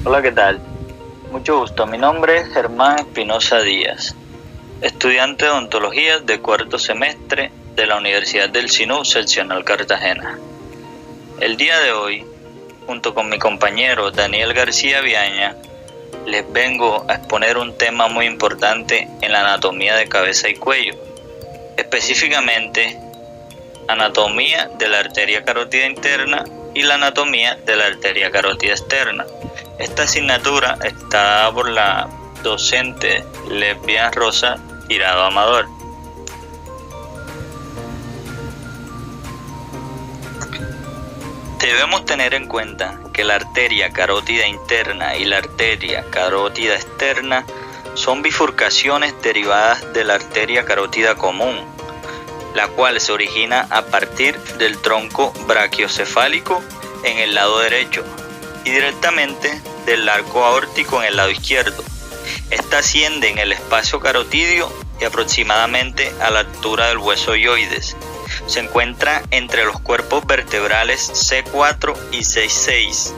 Hola, ¿qué tal? Mucho gusto, mi nombre es Germán Espinosa Díaz, estudiante de odontología de cuarto semestre de la Universidad del Sinú, seccional Cartagena. El día de hoy, junto con mi compañero Daniel García Viaña, les vengo a exponer un tema muy importante en la anatomía de cabeza y cuello, específicamente anatomía de la arteria carótida interna y la anatomía de la arteria carótida externa. Esta asignatura está dada por la docente Lesbia Rosa Tirado Amador. Debemos tener en cuenta que la arteria carótida interna y la arteria carótida externa son bifurcaciones derivadas de la arteria carótida común, la cual se origina a partir del tronco brachiocefálico en el lado derecho y directamente del arco aórtico en el lado izquierdo. Esta asciende en el espacio carotidio y aproximadamente a la altura del hueso hioides. Se encuentra entre los cuerpos vertebrales C4 y C6.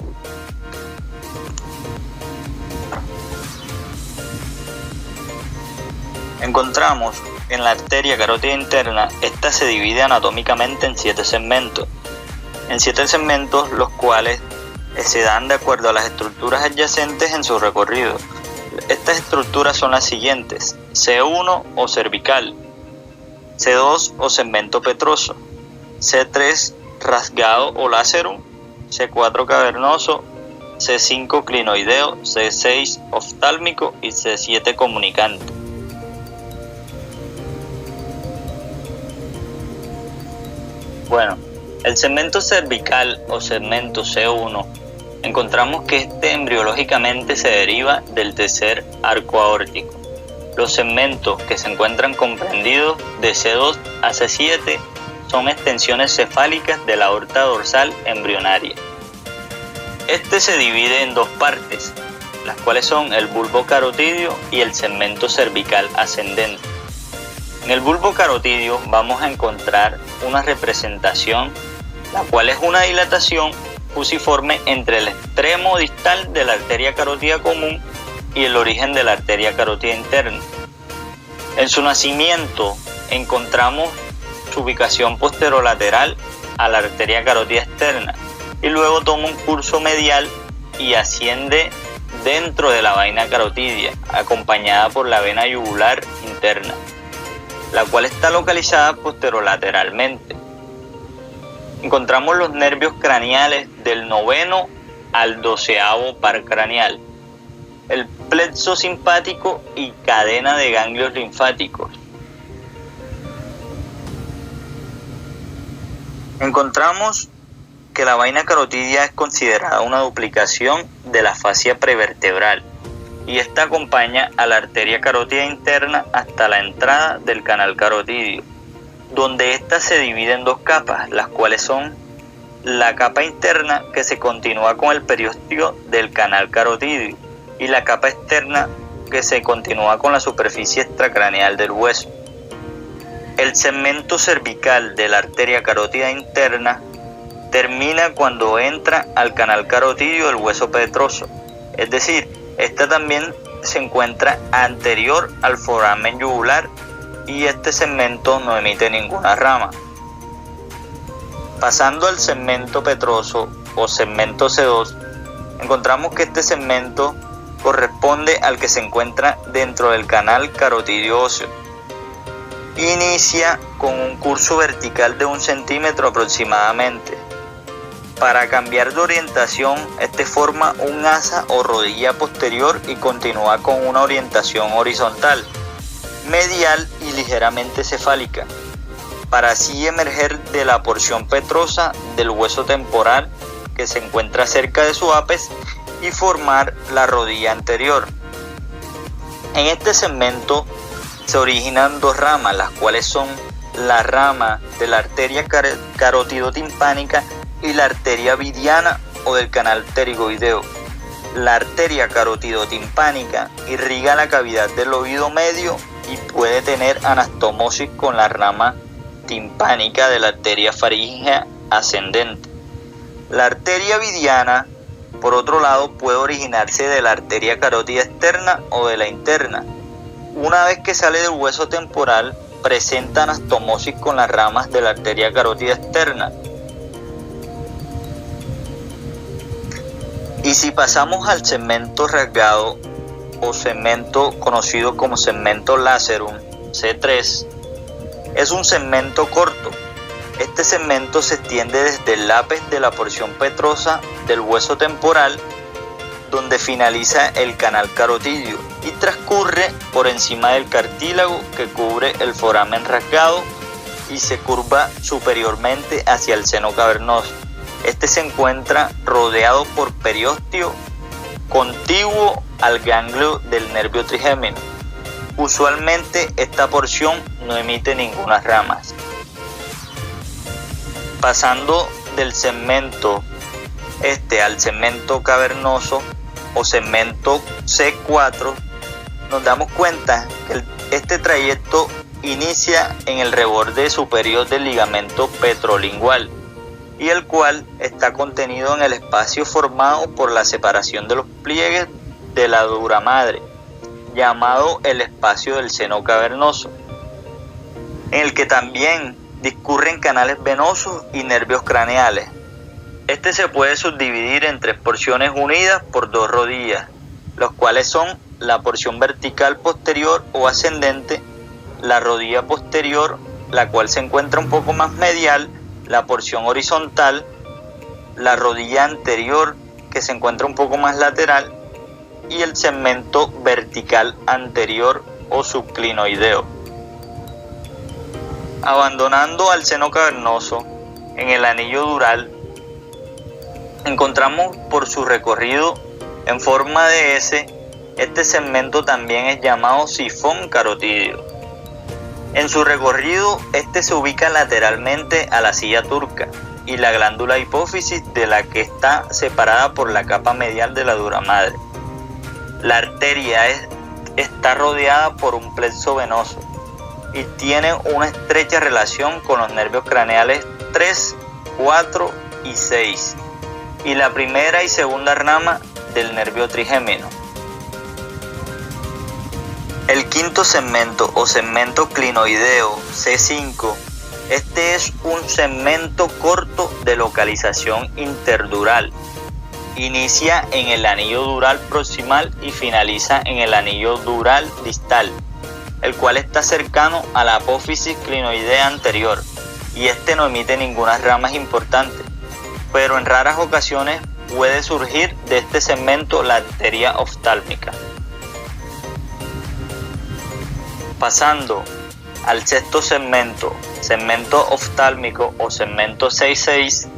Encontramos en la arteria carótida interna, esta se divide anatómicamente en 7 segmentos. En 7 segmentos, los cuales se dan de acuerdo a las estructuras adyacentes en su recorrido. Estas estructuras son las siguientes: C1 o cervical, C2 o segmento petroso, C3 rasgado o lacerum, C4 cavernoso, C5 clinoideo, C6 oftálmico y C7 comunicante. Bueno, el segmento cervical o segmento C1, encontramos que este embriológicamente se deriva del tercer arco aórtico. Los segmentos que se encuentran comprendidos de C2 a C7 son extensiones cefálicas de la aorta dorsal embrionaria. Este se divide en 2 partes, las cuales son el bulbo carotidio y el segmento cervical ascendente. En el bulbo carotidio vamos a encontrar una representación, la cual es una dilatación fusiforme entre el extremo distal de la arteria carótida común y el origen de la arteria carótida interna. En su nacimiento encontramos su ubicación posterolateral a la arteria carótida externa y luego toma un curso medial y asciende dentro de la vaina carotidia, acompañada por la vena yugular interna, la cual está localizada posterolateralmente. Encontramos los nervios craneales del 9º al 12º par craneal, el plexo simpático y cadena de ganglios linfáticos. Encontramos que la vaina carotidia es considerada una duplicación de la fascia prevertebral y esta acompaña a la arteria carótida interna hasta la entrada del canal carotidio, donde ésta se divide en 2 capas, las cuales son la capa interna, que se continúa con el periósteo del canal carotidio, y la capa externa, que se continúa con la superficie extracraneal del hueso. El segmento cervical de la arteria carótida interna termina cuando entra al canal carotidio del hueso petroso, es decir, esta también se encuentra anterior al foramen yugular y este segmento no emite ninguna rama. Pasando al segmento petroso o segmento C2, encontramos que este segmento corresponde al que se encuentra dentro del canal carotidio óseo. Inicia con un curso vertical de 1 centímetro aproximadamente. Para cambiar de orientación, este forma un asa o rodilla posterior y continúa con una orientación horizontal, medial y ligeramente cefálica, para así emerger de la porción petrosa del hueso temporal que se encuentra cerca de su ápice y formar la rodilla anterior. En este segmento se originan 2 ramas, las cuales son la rama de la arteria carotidotimpánica y la arteria vidiana o del canal pterigoideo. La arteria carotidotimpánica irriga la cavidad del oído medio y puede tener anastomosis con la rama timpánica de la arteria faríngea ascendente. La arteria vidiana Por otro lado, puede originarse de la arteria carótida externa o de la interna. Una vez que sale del hueso temporal, presenta anastomosis con las ramas de la arteria carótida externa. Y si pasamos al segmento rasgado o segmento conocido como segmento lacerum, C3, es un segmento corto. Este segmento se extiende desde el ápice de la porción petrosa del hueso temporal, donde finaliza el canal carotídeo, y transcurre por encima del cartílago que cubre el foramen rasgado y se curva superiormente hacia el seno cavernoso. Este se encuentra rodeado por periósteo contiguo al ganglio del nervio trigémino. Usualmente esta porción no emite ninguna ramas. Pasando del segmento al segmento cavernoso o segmento C4, nos damos cuenta que este trayecto inicia en el reborde superior del ligamento petrolingual, y el cual está contenido en el espacio formado por la separación de los pliegues de la dura madre, llamado el espacio del seno cavernoso, en el que también discurren canales venosos y nervios craneales. Este se puede subdividir en tres porciones unidas por dos rodillas, los cuales son la porción vertical posterior o ascendente, la rodilla posterior, la cual se encuentra un poco más medial, la porción horizontal, la rodilla anterior, que se encuentra un poco más lateral, y el segmento vertical anterior o subclinoideo. Abandonando al seno cavernoso, en el anillo dural, encontramos por su recorrido en forma de S, este segmento también es llamado sifón carotídeo. En su recorrido, este se ubica lateralmente a la silla turca y la glándula hipófisis, de la que está separada por la capa medial de la dura madre. La arteria está rodeada por un plexo venoso y tiene una estrecha relación con los nervios craneales 3, 4 y 6 y la primera y segunda rama del nervio trigémino. El quinto segmento o segmento clinoideo C5, este es un segmento corto de localización interdural. Inicia en el anillo dural proximal y finaliza en el anillo dural distal, el cual está cercano a la apófisis clinoidea anterior, y este no emite ninguna ramas importante, pero en raras ocasiones puede surgir de este segmento la arteria oftálmica. Pasando al sexto segmento, segmento oftálmico o segmento 6-6,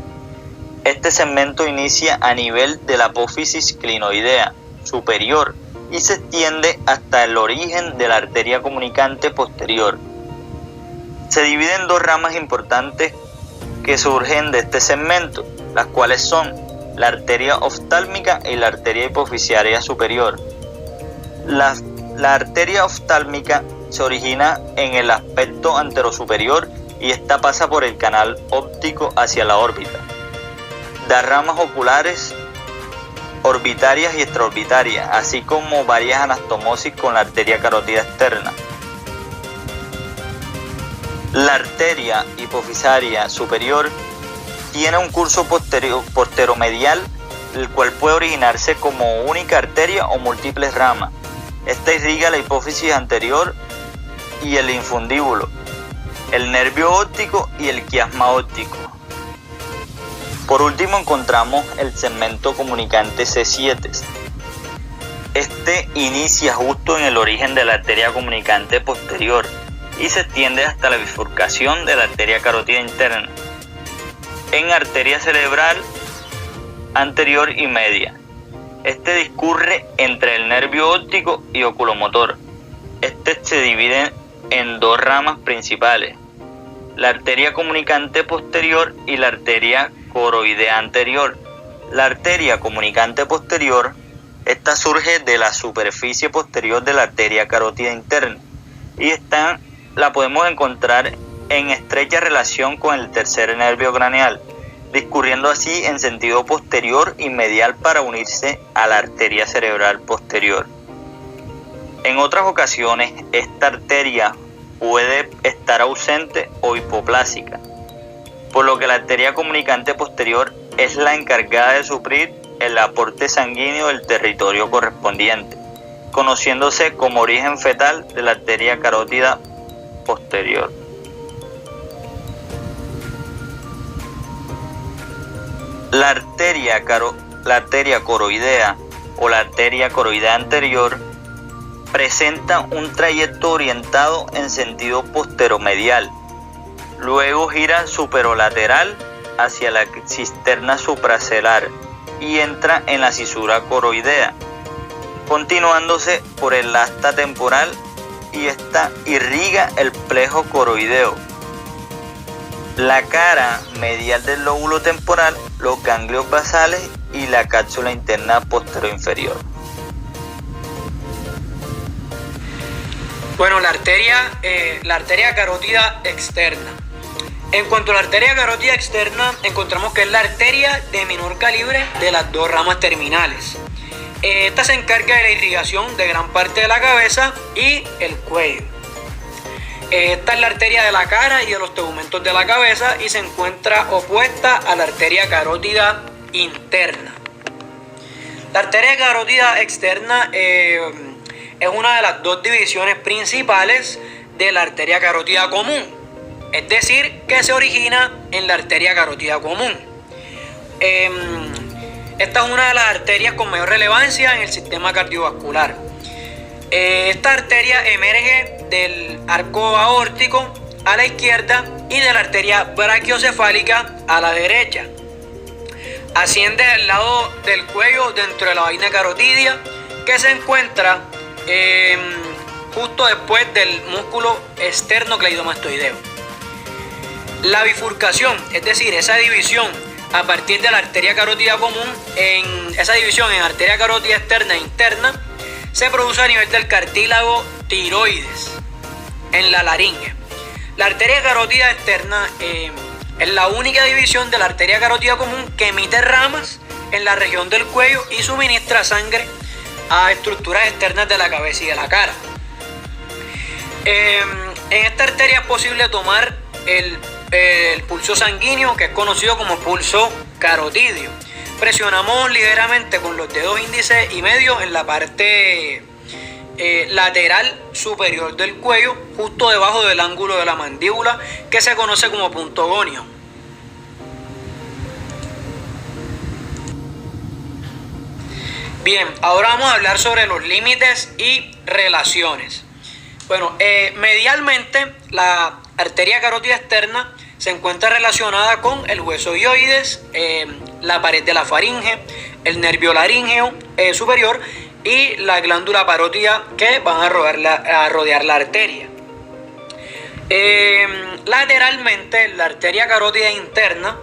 este segmento inicia a nivel de la apófisis clinoidea superior y se extiende hasta el origen de la arteria comunicante posterior. Se divide en dos ramas importantes que surgen de este segmento, las cuales son la arteria oftálmica y la arteria hipofisiaria superior. La arteria oftálmica se origina en el aspecto anterosuperior y esta pasa por el canal óptico hacia la órbita. Da ramas oculares, orbitarias y extraorbitarias, así como varias anastomosis con la arteria carótida externa. La arteria hipofisaria superior tiene un curso posteromedial, el cual puede originarse como única arteria o múltiples ramas. Esta irriga la hipófisis anterior y el infundíbulo, el nervio óptico y el quiasma óptico. Por último encontramos el segmento comunicante C7. Este inicia justo en el origen de la arteria comunicante posterior y se extiende hasta la bifurcación de la arteria carótida interna en arteria cerebral anterior y media. Este discurre entre el nervio óptico y oculomotor. Este se divide en dos ramas principales, la arteria comunicante posterior y la arteria coroidea anterior. La arteria comunicante posterior, esta surge de la superficie posterior de la arteria carótida interna y la podemos encontrar en estrecha relación con el tercer nervio craneal, discurriendo así en sentido posterior y medial para unirse a la arteria cerebral posterior. En otras ocasiones, esta arteria puede estar ausente o hipoplásica, por lo que la arteria comunicante posterior es la encargada de suplir el aporte sanguíneo del territorio correspondiente, conociéndose como origen fetal de la arteria carótida posterior. La arteria coroidea o la arteria coroidea anterior presenta un trayecto orientado en sentido posteromedial, luego gira superolateral hacia la cisterna supracelar y entra en la cisura coroidea, continuándose por el asta temporal, y esta irriga el plejo coroideo, la cara medial del lóbulo temporal, los ganglios basales y la cápsula interna posterior-inferior. Bueno, la arteria carótida externa. En cuanto a la arteria carótida externa, encontramos que es la arteria de menor calibre de las dos ramas terminales. Esta se encarga de la irrigación de gran parte de la cabeza y el cuello. Esta es la arteria de la cara y de los tegumentos de la cabeza y se encuentra opuesta a la arteria carótida interna. La arteria carótida externa es una de las dos divisiones principales de la arteria carótida común, es decir, que se origina en la arteria carótida común. Esta es una de las arterias con mayor relevancia en el sistema cardiovascular. Esta arteria emerge del arco aórtico a la izquierda y de la arteria brachiocefálica a la derecha. Asciende al lado del cuello dentro de la vaina carotidia, que se encuentra justo después del músculo esternocleidomastoideo. La bifurcación, es decir, esa división a partir de la arteria carótida común, esa división en arteria carótida externa e interna, se produce a nivel del cartílago tiroides, en la laringe. La arteria carótida externa es la única división de la arteria carótida común que emite ramas en la región del cuello y suministra sangre a estructuras externas de la cabeza y de la cara. En esta arteria es posible tomar el pulso sanguíneo, que es conocido como pulso carotidio. Presionamos ligeramente con los dedos índice y medio en la parte lateral superior del cuello, justo debajo del ángulo de la mandíbula, que se conoce como punto gonio. Bien, ahora vamos a hablar sobre los límites y relaciones. Bueno, medialmente la arteria carótida externa se encuentra relacionada con el hueso hioides, la pared de la faringe, el nervio laríngeo superior y la glándula parótida, que van a rodear la arteria. Lateralmente, la arteria carótida interna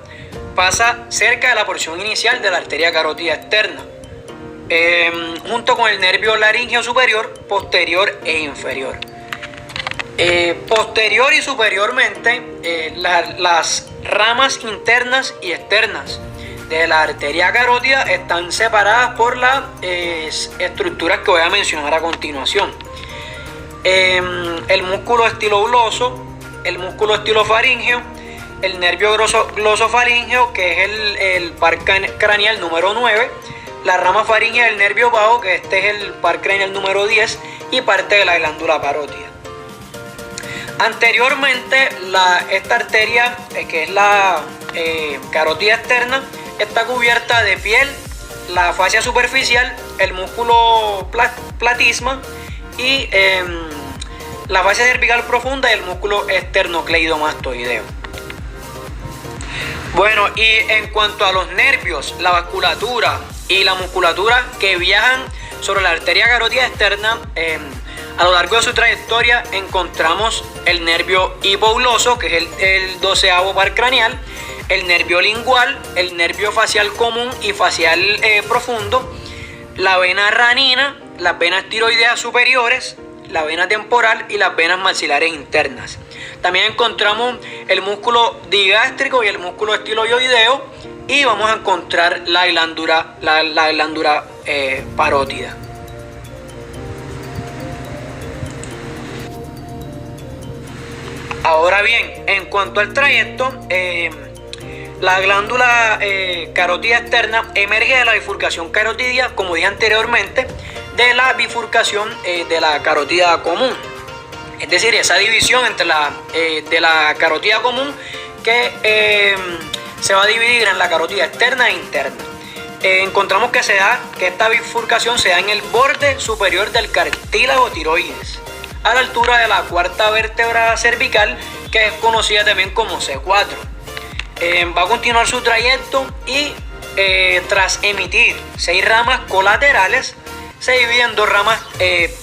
pasa cerca de la porción inicial de la arteria carótida externa, junto con el nervio laríngeo superior, posterior e inferior. Posterior y superiormente, las ramas internas y externas de la arteria carótida están separadas por las estructuras que voy a mencionar a continuación. El músculo estilobuloso, el músculo estilofaríngeo, el nervio glosofaríngeo, que es el par craneal número 9, la rama faríngea del nervio vago, que este es el par craneal número 10, y parte de la glándula parótida. Anteriormente, esta arteria, que es la carótida externa, está cubierta de piel, la fascia superficial, el músculo platisma y la fascia cervical profunda y el músculo esternocleidomastoideo. Bueno, y en cuanto a los nervios, la vasculatura y la musculatura que viajan sobre la arteria carótida externa, a lo largo de su trayectoria encontramos el nervio hipogloso, que es el 12º par craneal, el nervio lingual, el nervio facial común y facial profundo, la vena ranina, las venas tiroideas superiores, la vena temporal y las venas maxilares internas. También encontramos el músculo digástrico y el músculo estiloideo, y vamos a encontrar la glándula parótida. Ahora bien, en cuanto al trayecto, la glándula carótida externa emerge de la bifurcación carotidia, como dije anteriormente, de la bifurcación de la carótida común. Es decir, esa división entre de la carótida común que se va a dividir en la carótida externa e interna. Encontramos que esta bifurcación se da en el borde superior del cartílago tiroides, a la altura de la cuarta vértebra cervical, que es conocida también como C4. Va a continuar su trayecto y tras emitir 6 ramas colaterales, se divide en 2 ramas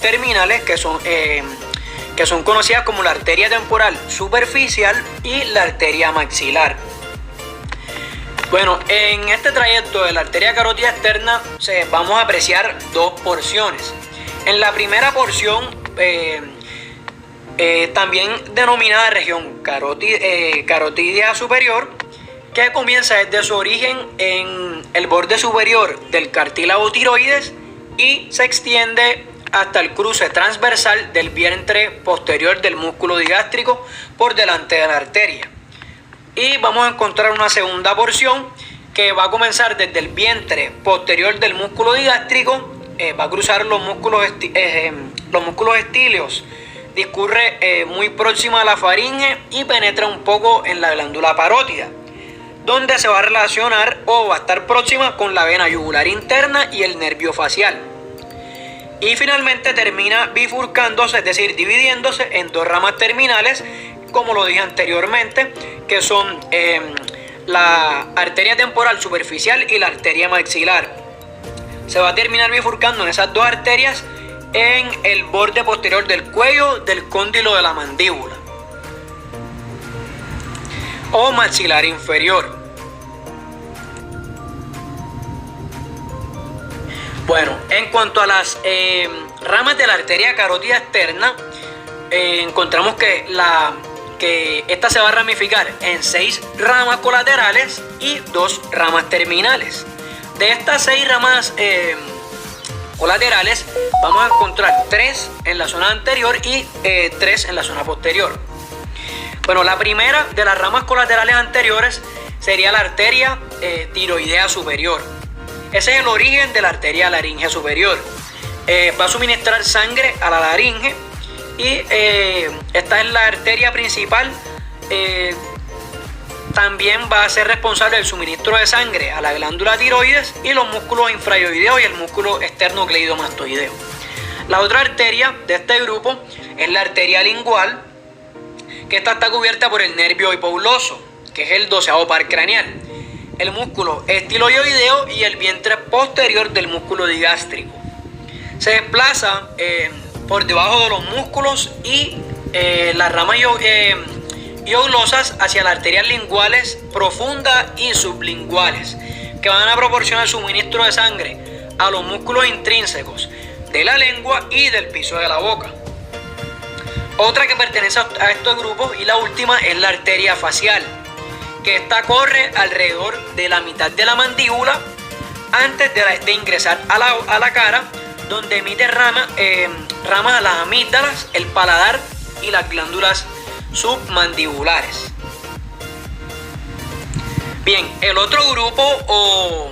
terminales que son conocidas como la arteria temporal superficial y la arteria maxilar. Bueno, en este trayecto de la arteria carótida externa vamos a apreciar 2 porciones. En la primera porción, también denominada región carotidia superior, que comienza desde su origen en el borde superior del cartílago tiroides y se extiende hasta el cruce transversal del vientre posterior del músculo digástrico por delante de la arteria. Y vamos a encontrar una segunda porción que va a comenzar desde el vientre posterior del músculo digástrico, va a cruzar los músculos estíleos, discurre muy próxima a la faringe y penetra un poco en la glándula parótida, donde se va a relacionar o va a estar próxima con la vena yugular interna y el nervio facial. Y finalmente termina bifurcándose, es decir, dividiéndose en 2 ramas terminales, como lo dije anteriormente, que son la arteria temporal superficial y la arteria maxilar. Se va a terminar bifurcando en esas 2 arterias en el borde posterior del cuello del cóndilo de la mandíbula o maxilar inferior. Bueno, en cuanto a las ramas de la arteria carótida externa, encontramos que esta se va a ramificar en 6 ramas colaterales y 2 ramas terminales. De estas 6 ramas colaterales vamos a encontrar 3 en la zona anterior y 3 en la zona posterior. Bueno, la primera de las ramas colaterales anteriores sería la arteria tiroidea superior. Ese es el origen de la arteria laringea superior. Va a suministrar sangre a la laringe y esta es la arteria principal. También va a ser responsable del suministro de sangre a la glándula tiroides y los músculos infraoideos y el músculo esternocleidomastoideo. La otra arteria de este grupo es la arteria lingual, que esta está cubierta por el nervio hipoglóso, que es el 12º par craneal, el músculo estiloideo y el vientre posterior del músculo digástrico. Se desplaza por debajo de los músculos y las ramas hioglosas hacia las arterias linguales profundas y sublinguales, que van a proporcionar suministro de sangre a los músculos intrínsecos de la lengua y del piso de la boca. Otra que pertenece a estos grupos y la última es la arteria facial, que esta corre alrededor de la mitad de la mandíbula antes de ingresar a la cara, donde emite ramas a las amígdalas, el paladar y las glándulas submandibulares. Bien, el otro grupo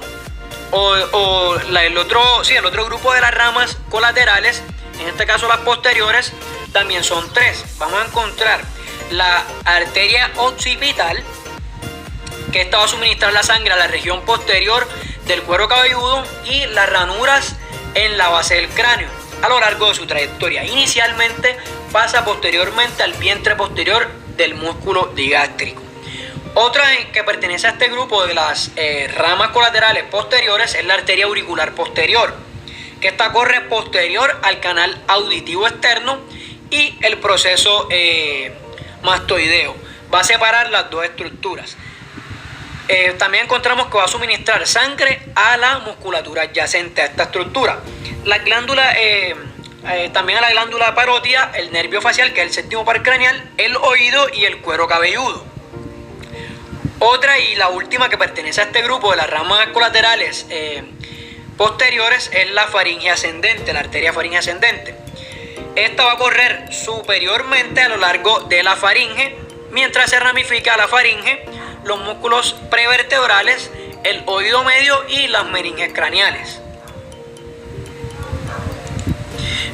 el otro grupo de las ramas colaterales, en este caso las posteriores, también son 3. Vamos a encontrar la arteria occipital, que esta va a suministrar la sangre a la región posterior del cuero cabelludo y las ranuras en la base del cráneo a lo largo de su trayectoria. Inicialmente pasa posteriormente al vientre posterior del músculo digástrico. Otra que pertenece a este grupo de las ramas colaterales posteriores es la arteria auricular posterior, que esta corre posterior al canal auditivo externo y el proceso mastoideo. Va a separar las 2 estructuras. También encontramos que va a suministrar sangre a la musculatura adyacente a esta estructura. Las glándulas también a la glándula parótida, el nervio facial, que es el séptimo par craneal, el oído y el cuero cabelludo. Otra y la última que pertenece a este grupo de las ramas colaterales posteriores es la faringe ascendente, la arteria faringe ascendente. Esta va a correr superiormente a lo largo de la faringe, mientras se ramifica la faringe, los músculos prevertebrales, el oído medio y las meninges craneales.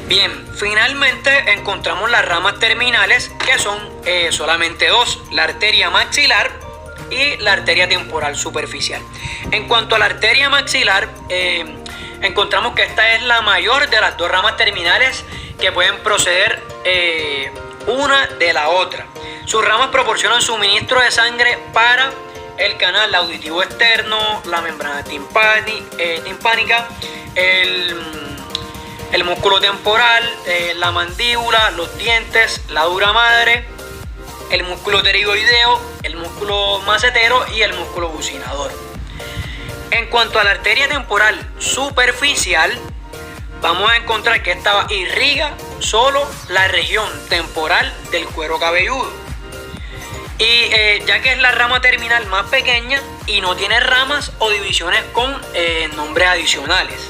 Bien, finalmente encontramos las ramas terminales, que son solamente dos, la arteria maxilar y la arteria temporal superficial. En cuanto a la arteria maxilar, encontramos que esta es la mayor de las dos ramas terminales que pueden proceder una de la otra. Sus ramas proporcionan suministro de sangre para el canal auditivo externo, la membrana timpánica, el músculo temporal, la mandíbula, los dientes, la dura madre, el músculo pterigoideo, el músculo macetero y el músculo bucinador. En cuanto a la arteria temporal superficial, vamos a encontrar que esta irriga solo la región temporal del cuero cabelludo. Y ya que es la rama terminal más pequeña y no tiene ramas o divisiones con nombres adicionales.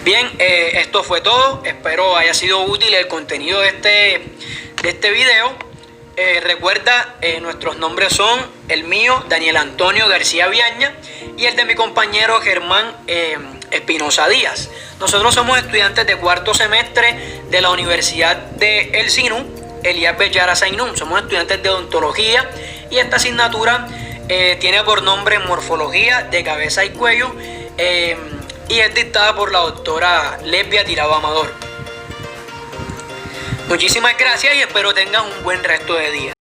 Bien, esto fue todo. Espero haya sido útil el contenido de este video. Recuerda, nuestros nombres son el mío, Daniel Antonio García Viaña, y el de mi compañero Germán Espinosa Díaz. Nosotros somos estudiantes de cuarto semestre de la Universidad de El Sinú, Elías Bellara Zainún. Somos estudiantes de odontología y esta asignatura tiene por nombre Morfología de Cabeza y Cuello y es dictada por la doctora Lesbia Tirado Amador. Muchísimas gracias y espero tengan un buen resto de día.